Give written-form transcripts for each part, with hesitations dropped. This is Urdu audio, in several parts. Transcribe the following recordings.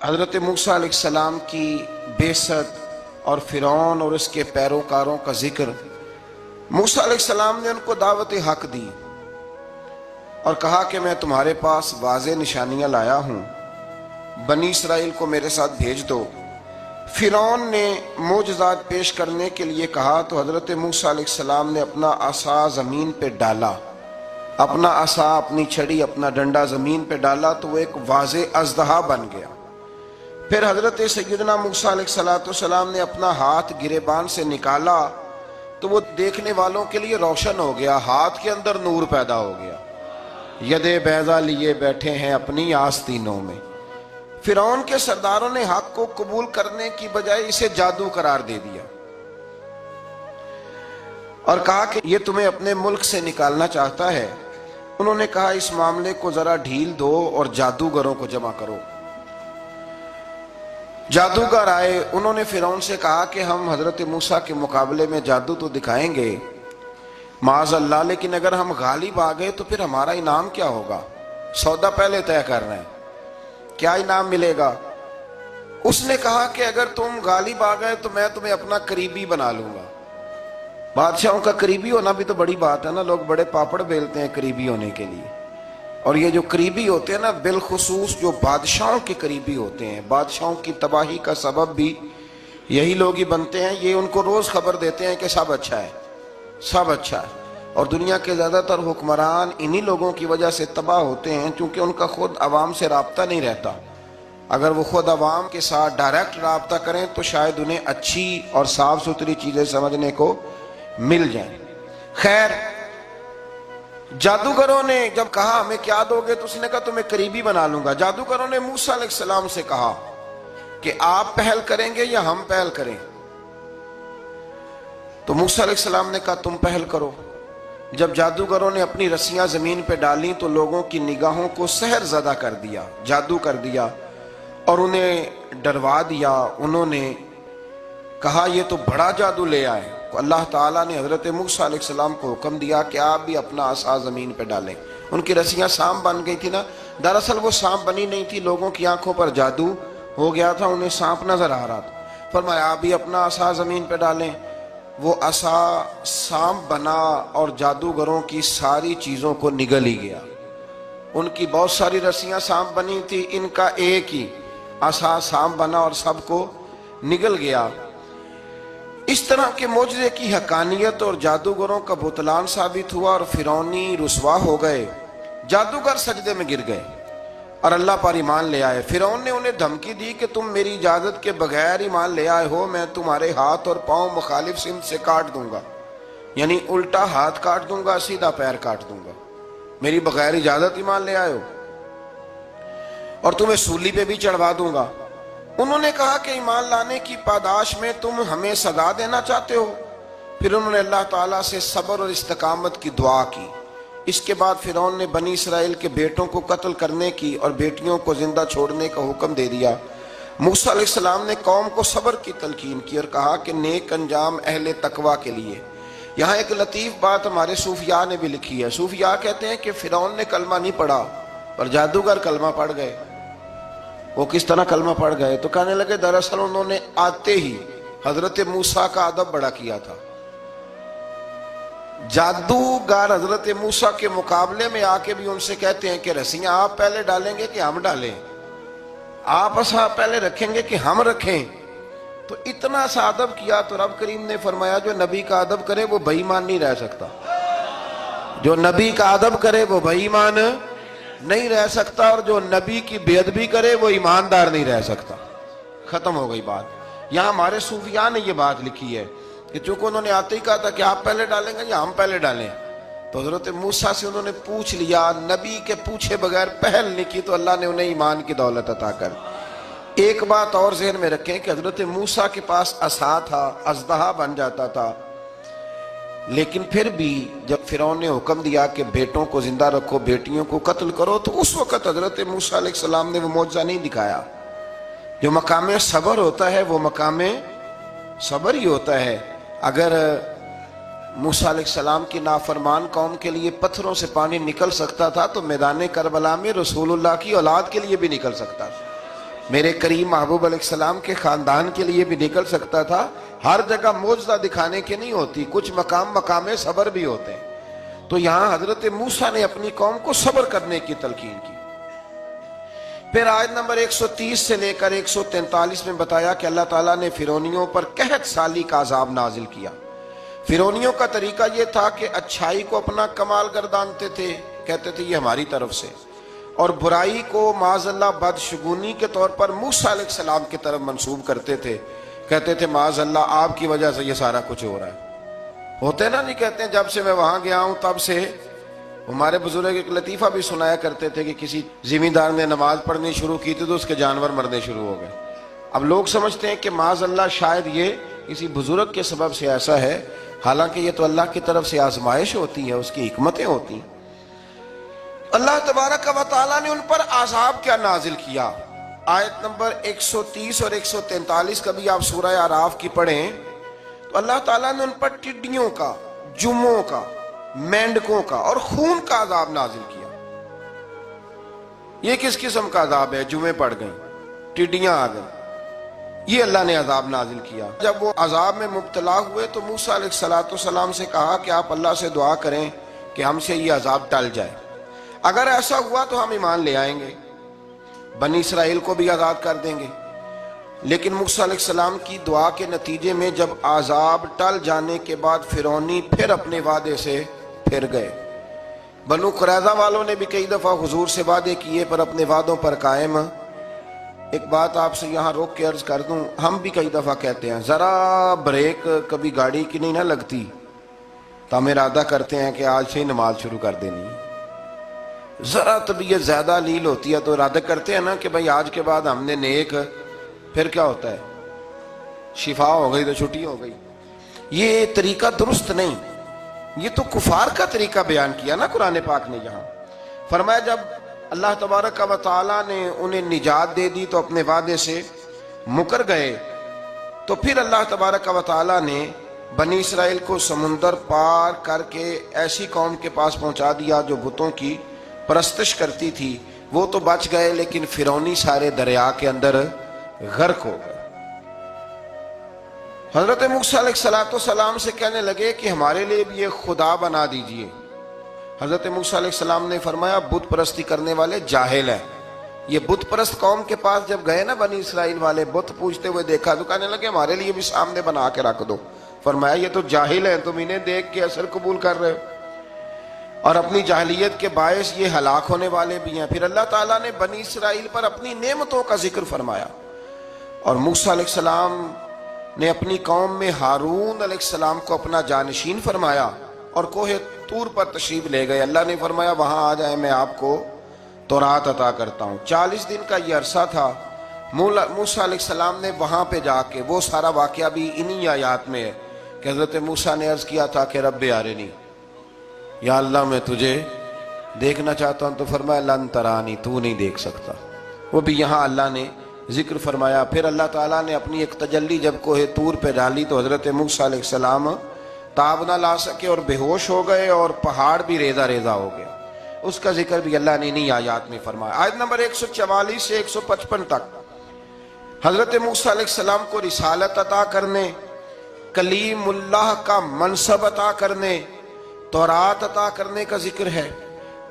حضرت موسیٰ علیہ السلام کی بعثت اور فرعون اور اس کے پیروکاروں کا ذکر۔ موسیٰ علیہ السلام نے ان کو دعوت حق دی اور کہا کہ میں تمہارے پاس واضح نشانیاں لایا ہوں، بنی اسرائیل کو میرے ساتھ بھیج دو۔ فرعون نے معجزات پیش کرنے کے لیے کہا تو حضرت موسیٰ علیہ السلام نے اپنا عصا زمین پہ ڈالا، اپنا عصا، اپنی چھڑی، اپنا ڈنڈا زمین پہ ڈالا تو وہ ایک واضح اژدہا بن گیا۔ پھر حضرت سیدنا موسیٰ علیہ السلام نے اپنا ہاتھ گریبان سے نکالا تو وہ دیکھنے والوں کے لیے روشن ہو گیا، ہاتھ کے اندر نور پیدا ہو گیا۔ ید بیضا لیے بیٹھے ہیں اپنی آستینوں میں۔ فرعون کے سرداروں نے حق کو قبول کرنے کی بجائے اسے جادو قرار دے دیا اور کہا کہ یہ تمہیں اپنے ملک سے نکالنا چاہتا ہے۔ انہوں نے کہا اس معاملے کو ذرا ڈھیل دو اور جادوگروں کو جمع کرو۔ جادوگر آئے، انہوں نے فرعون سے کہا کہ ہم حضرت موسیٰ کے مقابلے میں جادو تو دکھائیں گے معاذ اللہ، لیکن اگر ہم غالب آ گئے تو پھر ہمارا انعام کیا ہوگا؟ سودا پہلے طے کر رہے ہیں، کیا انعام ملے گا؟ اس نے کہا کہ اگر تم غالب آ گئے تو میں تمہیں اپنا قریبی بنا لوں گا۔ بادشاہوں کا قریبی ہونا بھی تو بڑی بات ہے نا، لوگ بڑے پاپڑ بیلتے ہیں قریبی ہونے کے لیے، اور یہ جو قریبی ہوتے ہیں نا، بالخصوص جو بادشاہوں کے قریبی ہوتے ہیں، بادشاہوں کی تباہی کا سبب بھی یہی لوگ ہی بنتے ہیں۔ یہ ان کو روز خبر دیتے ہیں کہ سب اچھا ہے، سب اچھا ہے، اور دنیا کے زیادہ تر حکمران انہی لوگوں کی وجہ سے تباہ ہوتے ہیں، چونکہ ان کا خود عوام سے رابطہ نہیں رہتا۔ اگر وہ خود عوام کے ساتھ ڈائریکٹ رابطہ کریں تو شاید انہیں اچھی اور صاف ستھری چیزیں سمجھنے کو مل جائیں۔ خیر، جادوگروں نے جب کہا ہمیں کیا دو گے تو اس نے کہا تمہیں قریبی بنا لوں گا۔ جادوگروں نے موسیٰ علیہ السلام سے کہا کہ آپ پہل کریں گے یا ہم پہل کریں؟ تو موسیٰ علیہ السلام نے کہا تم پہل کرو۔ جب جادوگروں نے اپنی رسیاں زمین پہ ڈالیں تو لوگوں کی نگاہوں کو سحر زدہ کر دیا، جادو کر دیا اور انہیں ڈروا دیا۔ انہوں نے کہا یہ تو بڑا جادو لے آئے۔ اللہ تعالیٰ نے حضرت موسیٰ علیہ السلام کو حکم دیا کہ آپ بھی اپنا عصا زمین پہ ڈالیں۔ ان کی رسیاں سانپ بن گئی تھی نا، دراصل وہ سانپ بنی نہیں تھی، لوگوں کی آنکھوں پر جادو ہو گیا تھا، انہیں سانپ نظر آ رہا تھا۔ فرمایا آپ بھی اپنا عصا زمین پہ ڈالیں۔ وہ عصا سانپ بنا اور جادوگروں کی ساری چیزوں کو نگل ہی گیا۔ ان کی بہت ساری رسیاں سانپ بنی تھی، ان کا ایک ہی عصا سانپ بنا اور سب کو نگل گیا۔ اس طرح کے معجزے کی حقانیت اور جادوگروں کا بطلان ثابت ہوا اور فرعونی رسوا ہو گئے۔ جادوگر سجدے میں گر گئے اور اللہ پر ایمان لے آئے۔ فرعون نے انہیں دھمکی دی کہ تم میری اجازت کے بغیر ایمان لے آئے ہو، میں تمہارے ہاتھ اور پاؤں مخالف سمت سے کاٹ دوں گا، یعنی الٹا ہاتھ کاٹ دوں گا، سیدھا پیر کاٹ دوں گا، میری بغیر اجازت ایمان لے آئے ہو، اور تمہیں سولی پہ بھی چڑھوا دوں گا۔ انہوں نے کہا کہ ایمان لانے کی پاداش میں تم ہمیں سزا دینا چاہتے ہو؟ پھر انہوں نے اللہ تعالیٰ سے صبر اور استقامت کی دعا کی۔ اس کے بعد فرعون نے بنی اسرائیل کے بیٹوں کو قتل کرنے کی اور بیٹیوں کو زندہ چھوڑنے کا حکم دے دیا۔ موسیٰ علیہ السلام نے قوم کو صبر کی تلقین کی اور کہا کہ نیک انجام اہل تقوی کے لیے۔ یہاں ایک لطیف بات ہمارے صوفیاء نے بھی لکھی ہے۔ صوفیاء کہتے ہیں کہ فرعون نے کلمہ نہیں پڑھا پر جادوگر کلمہ پڑھ گئے۔ وہ کس طرح کلمہ پڑھ گئے؟ تو کہنے لگے دراصل انہوں نے آتے ہی حضرت موسیٰ کا ادب بڑا کیا تھا۔ جادوگر حضرت موسیٰ کے مقابلے میں آ کے بھی ان سے کہتے ہیں کہ رسیاں آپ پہلے ڈالیں گے کہ ہم ڈالیں؟ آپ عصا پہلے رکھیں گے کہ ہم رکھیں؟ تو اتنا سا ادب کیا تو رب کریم نے فرمایا جو نبی کا ادب کرے وہ بے ایمان نہیں رہ سکتا، جو نبی کا ادب کرے وہ بے ایمان نہیں رہ سکتا، اور جو نبی کی بے ادبی کرے وہ ایماندار نہیں رہ سکتا۔ ختم ہو گئی بات۔ یہاں ہمارے صوفیاء نے یہ بات لکھی ہے کہ چونکہ انہوں نے آتے ہی کہا تھا کہ آپ پہلے ڈالیں گے یا ہم پہلے ڈالیں، تو حضرت موسیٰ سے انہوں نے پوچھ لیا، نبی کے پوچھے بغیر پہل نہیں کی تو اللہ نے انہیں ایمان کی دولت عطا کر۔ ایک بات اور ذہن میں رکھیں کہ حضرت موسیٰ کے پاس عصا تھا، اژدہا بن جاتا تھا، لیکن پھر بھی جب فرعون نے حکم دیا کہ بیٹوں کو زندہ رکھو، بیٹیوں کو قتل کرو، تو اس وقت حضرت موسیٰ علیہ السلام نے وہ معجزہ نہیں دکھایا۔ جو مقام صبر ہوتا ہے وہ مقام صبر ہی ہوتا ہے۔ اگر موسیٰ علیہ السلام کی نافرمان قوم کے لیے پتھروں سے پانی نکل سکتا تھا تو میدان کربلا میں رسول اللہ کی اولاد کے لیے بھی نکل سکتا تھا۔ میرے کریم محبوب علیہ السلام کے خاندان کے لیے بھی نکل سکتا تھا. ہر جگہ معجزہ دکھانے کی نہیں ہوتی, کچھ مقام صبر بھی ہوتے ہیں. تو یہاں حضرت موسیٰ نے اپنی قوم کو صبر کرنے کی تلقین کی. پھر آیت نمبر 130 سے لے کر 143 میں بتایا کہ اللہ تعالیٰ نے فرعونیوں پر قحط سالی کا عذاب نازل کیا. فرعونیوں کا طریقہ یہ تھا کہ اچھائی کو اپنا کمال گردانتے تھے, کہتے تھے یہ ہماری طرف سے, اور برائی کو معاذ اللہ بدشگونی کے طور پر موسیٰ علیہ السلام کی طرف منسوب کرتے تھے. کہتے تھے معاذ اللہ آپ کی وجہ سے یہ سارا کچھ ہو رہا ہے. ہوتے نا, نہیں کہتے ہیں جب سے میں وہاں گیا ہوں تب سے. ہمارے بزرگ ایک لطیفہ بھی سنایا کرتے تھے کہ کسی زمیندار نے نماز پڑھنی شروع کی تھی تو اس کے جانور مرنے شروع ہو گئے. اب لوگ سمجھتے ہیں کہ معاذ اللہ شاید یہ کسی بزرگ کے سبب سے ایسا ہے, حالانکہ یہ تو اللہ کی طرف سے آزمائش ہوتی ہے, اس کی حکمتیں ہوتی ہیں. اللہ تبارک و تعالیٰ نے ان پر عذاب کیا نازل کیا. آیت نمبر 130 اور 143 کا بھی آپ سورہ اعراف کی پڑھیں تو اللہ تعالیٰ نے ان پر ٹڈیوں کا, جموں کا, مینڈکوں کا اور خون کا عذاب نازل کیا. یہ کس قسم کا عذاب ہے؟ جمعیں پڑ گئیں, ٹڈیاں آ گئیں, یہ اللہ نے عذاب نازل کیا. جب وہ عذاب میں مبتلا ہوئے تو موسیٰ علیہ السلام سے کہا کہ آپ اللہ سے دعا کریں کہ ہم سے یہ عذاب ٹل جائے. اگر ایسا ہوا تو ہم ایمان لے آئیں گے, بنی اسرائیل کو بھی آزاد کر دیں گے. لیکن موسیٰ علیہ السلام کی دعا کے نتیجے میں جب عذاب ٹل جانے کے بعد فرعونی پھر اپنے وعدے سے پھر گئے. بنو قریظہ والوں نے بھی کئی دفعہ حضور سے وعدے کیے پر اپنے وعدوں پر قائم. ایک بات آپ سے یہاں روک کے عرض کر دوں, ہم بھی کئی دفعہ کہتے ہیں ذرا بریک کبھی گاڑی کی نہیں نہ لگتی تو ہم ارادہ کرتے ہیں کہ آج سے ہی نماز شروع کر دینی. ذرا طبیعت زیادہ لیل ہوتی ہے تو ارادہ کرتے ہیں نا کہ بھائی آج کے بعد ہم نے نیک, پھر کیا ہوتا ہے شفا ہو گئی تو چھٹی ہو گئی. یہ طریقہ درست نہیں, یہ تو کفار کا طریقہ بیان کیا نا قرآن پاک نے. یہاں فرمایا جب اللہ تبارک و تعالیٰ نے انہیں نجات دے دی تو اپنے وعدے سے مکر گئے. تو پھر اللہ تبارک و تعالیٰ نے بنی اسرائیل کو سمندر پار کر کے ایسی قوم کے پاس پہنچا دیا جو بتوں کی پرستش کرتی تھی. وہ تو بچ گئے لیکن فرعونی سارے دریا کے اندر غرق ہو گئے. حضرت موسیٰ علیہ السلام سے کہنے لگے کہ ہمارے لیے بھی یہ خدا بنا دیجئے. حضرت موسیٰ علیہ السلام نے فرمایا بت پرستی کرنے والے جاہل ہیں. یہ بت پرست قوم کے پاس جب گئے نا بنی اسرائیل والے, بت پوجتے ہوئے دیکھا تو کہنے لگے ہمارے لیے بھی سامنے بنا کے رکھ دو. فرمایا یہ تو جاہل ہیں, تم انہیں دیکھ کے اثر قبول کر رہے ہو اور اپنی جاہلیت کے باعث یہ ہلاک ہونے والے بھی ہیں. پھر اللہ تعالیٰ نے بنی اسرائیل پر اپنی نعمتوں کا ذکر فرمایا اور موسیٰ علیہ السلام نے اپنی قوم میں ہارون علیہ السلام کو اپنا جانشین فرمایا اور کوہ طور پر تشریف لے گئے. اللہ نے فرمایا وہاں آ جائیں, میں آپ کو تورات عطا کرتا ہوں. 40 دن کا یہ عرصہ تھا. موسیٰ علیہ السلام نے وہاں پہ جا کے, وہ سارا واقعہ بھی انہی آیات میں ہے کہ حضرت موسیٰ نے عرض کیا تھا کہ رب ارنی, یا اللہ میں تجھے دیکھنا چاہتا ہوں. تو فرمایا لن ترانی, تو نہیں دیکھ سکتا. وہ بھی یہاں اللہ نے ذکر فرمایا. پھر اللہ تعالیٰ نے اپنی ایک تجلی جب کوہ طور پہ ڈالی تو حضرت موسیٰ علیہ السلام تاب نہ لا سکے اور بے ہوش ہو گئے اور پہاڑ بھی ریزہ ریزہ ہو گیا. اس کا ذکر بھی اللہ نے انہی آیات میں فرمایا. آیت نمبر 144 سے 155 تک حضرت موسیٰ علیہ السلام کو رسالت عطا کرنے, کلیم اللہ کا منصب عطا کرنے, تورات عطا کرنے کا ذکر ہے.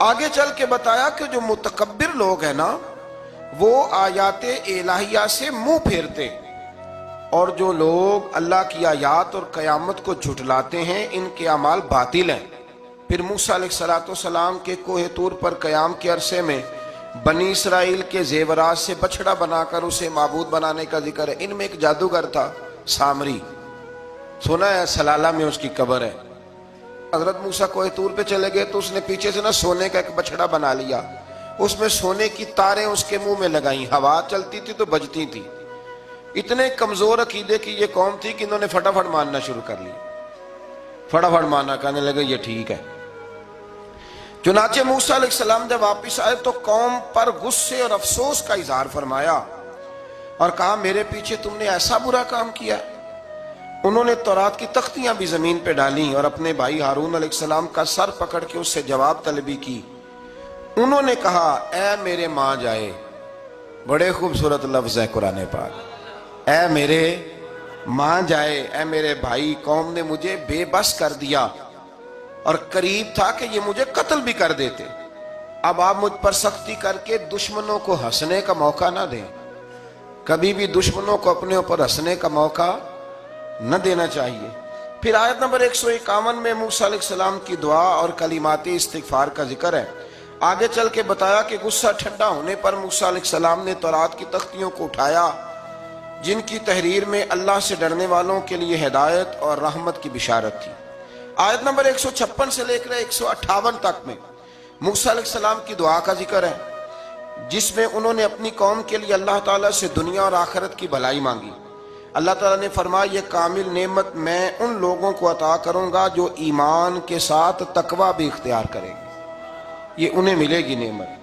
آگے چل کے بتایا کہ جو متکبر لوگ ہیں نا وہ آیات الہیہ سے منہ پھیرتے, اور جو لوگ اللہ کی آیات اور قیامت کو جھٹلاتے ہیں ان کے اعمال باطل ہیں. پھر موسیٰ علیہ السلام کے کوہ طور پر قیام کے عرصے میں بنی اسرائیل کے زیورات سے بچڑا بنا کر اسے معبود بنانے کا ذکر ہے. ان میں ایک جادوگر تھا سامری, سنا ہے سلالہ میں اس کی قبر ہے. حضرت موسیٰ کوہ طور پہ چلے گئے تو اس نے پیچھے سے نا سونے کا ایک بچڑا بنا لیا, اس میں سونے کی تاریں اس کے منہ میں لگائیں, ہوا چلتی تھی تو بجتی تھی. اتنے کمزور عقیدے کی یہ قوم تھی کہ انہوں نے فٹافٹ ماننا شروع کر لی, فٹافٹ ماننا, کہنے لگے یہ ٹھیک ہے. چنانچہ موسیٰ علیہ السلام جب واپس آئے تو قوم پر غصے اور افسوس کا اظہار فرمایا اور کہا میرے پیچھے تم نے ایسا برا کام کیا. انہوں نے تورات کی تختیاں بھی زمین پہ ڈالیں اور اپنے بھائی ہارون علیہ السلام کا سر پکڑ کے اس سے جواب طلبی کی. انہوں نے کہا اے میرے ماں جائے, بڑے خوبصورت لفظ ہے قرآن پاک، اے میرے مان جائے، اے میرے بھائی، قوم نے مجھے بے بس کر دیا اور قریب تھا کہ یہ مجھے قتل بھی کر دیتے۔ اب آپ مجھ پر سختی کر کے دشمنوں کو ہنسنے کا موقع نہ دیں، کبھی بھی دشمنوں کو اپنے اوپر ہنسنے کا موقع نہ دینا چاہیے۔ پھر آیت نمبر 151 میں موسیٰ علیہ السلام کی دعا اور کلمات استغفار کا ذکر ہے۔ آگے چل کے بتایا کہ غصہ ٹھنڈا ہونے پر موسیٰ علیہ السلام نے تورات کی تختیوں کو اٹھایا، جن کی تحریر میں اللہ سے ڈرنے والوں کے لیے ہدایت اور رحمت کی بشارت تھی۔ آیت نمبر 156 سے لے کر 158 تک میں موسیٰ علیہ السلام کی دعا کا ذکر ہے، جس میں انہوں نے اپنی قوم کے لیے اللہ تعالیٰ سے دنیا اور آخرت کی بھلائی مانگی۔ اللہ تعالیٰ نے فرمایا یہ کامل نعمت میں ان لوگوں کو عطا کروں گا جو ایمان کے ساتھ تقوی بھی اختیار کریں گے، یہ انہیں ملے گی نعمت۔